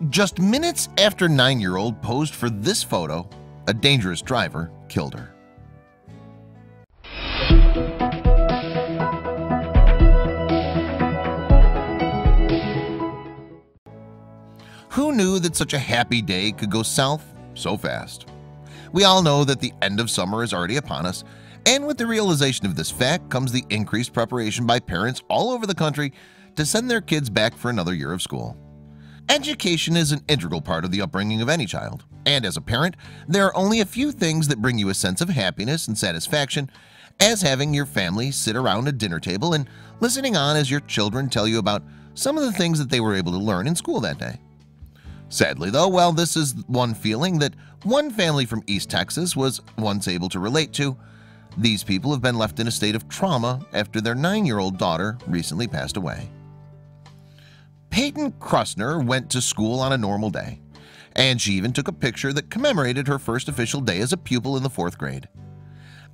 Just minutes after 9-year-old posed for this photo, a dangerous driver killed her. Who knew that such a happy day could go south so fast? We all know that the end of summer is already upon us, and with the realization of this fact comes the increased preparation by parents all over the country to send their kids back for another year of school. Education is an integral part of the upbringing of any child, and as a parent, there are only a few things that bring you a sense of happiness and satisfaction as having your family sit around a dinner table and listening on as your children tell you about some of the things that they were able to learn in school that day. Sadly though, while this is one feeling that one family from East Texas was once able to relate to, these people have been left in a state of trauma after their 9-year-old daughter recently passed away. Peyton Krusner went to school on a normal day, and she even took a picture that commemorated her first official day as a pupil in the 4th grade.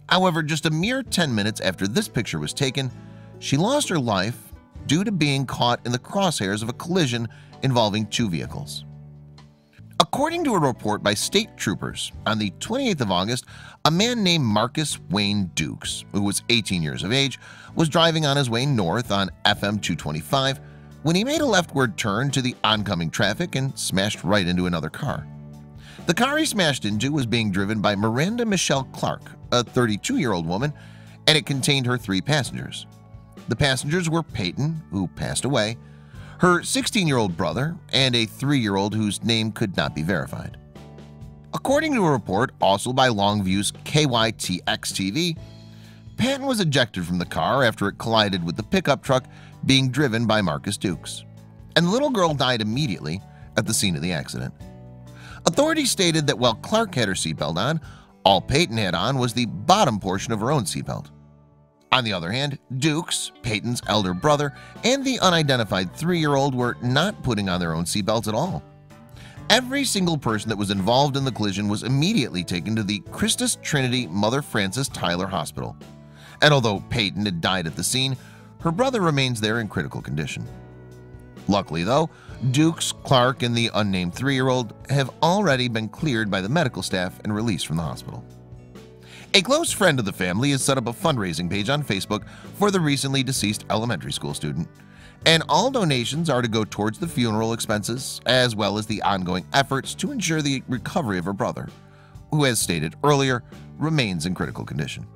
However, just a mere 10 minutes after this picture was taken, she lost her life due to being caught in the crosshairs of a collision involving 2 vehicles. According to a report by state troopers, on the 28th of August, a man named Marcus Wayne Dukes, who was 18 years of age, was driving on his way north on FM 225 when he made a leftward turn to the oncoming traffic and smashed right into another car. The car he smashed into was being driven by Miranda Michelle Clark, a 32-year-old woman, and it contained her 3 passengers. The passengers were Peyton, who passed away, her 16-year-old brother, and a 3-year-old whose name could not be verified. According to a report also by Longview's KYTX-TV, Peyton was ejected from the car after it collided with the pickup truck being driven by Marcus Dukes, and the little girl died immediately at the scene of the accident. Authorities stated that while Clark had her seatbelt on, all Peyton had on was the bottom portion of her own seatbelt. On the other hand, Dukes, Peyton's elder brother, and the unidentified 3-year-old were not putting on their own seatbelts at all. Every single person that was involved in the collision was immediately taken to the Christus Trinity Mother Frances Tyler Hospital, and although Peyton had died at the scene, her brother remains there in critical condition. Luckily though, Dukes, Clark, and the unnamed 3-year-old have already been cleared by the medical staff and released from the hospital. A close friend of the family has set up a fundraising page on Facebook for the recently deceased elementary school student, and all donations are to go towards the funeral expenses as well as the ongoing efforts to ensure the recovery of her brother, who, as stated earlier, remains in critical condition.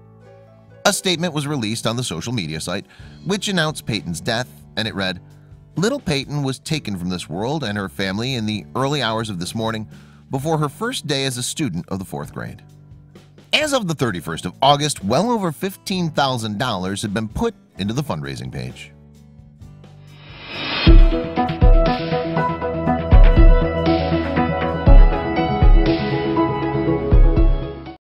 A statement was released on the social media site which announced Peyton's death, and it read, "Little Peyton was taken from this world and her family in the early hours of this morning before her first day as a student of the 4th grade." As of the 31st of August, well over $15,000 had been put into the fundraising page.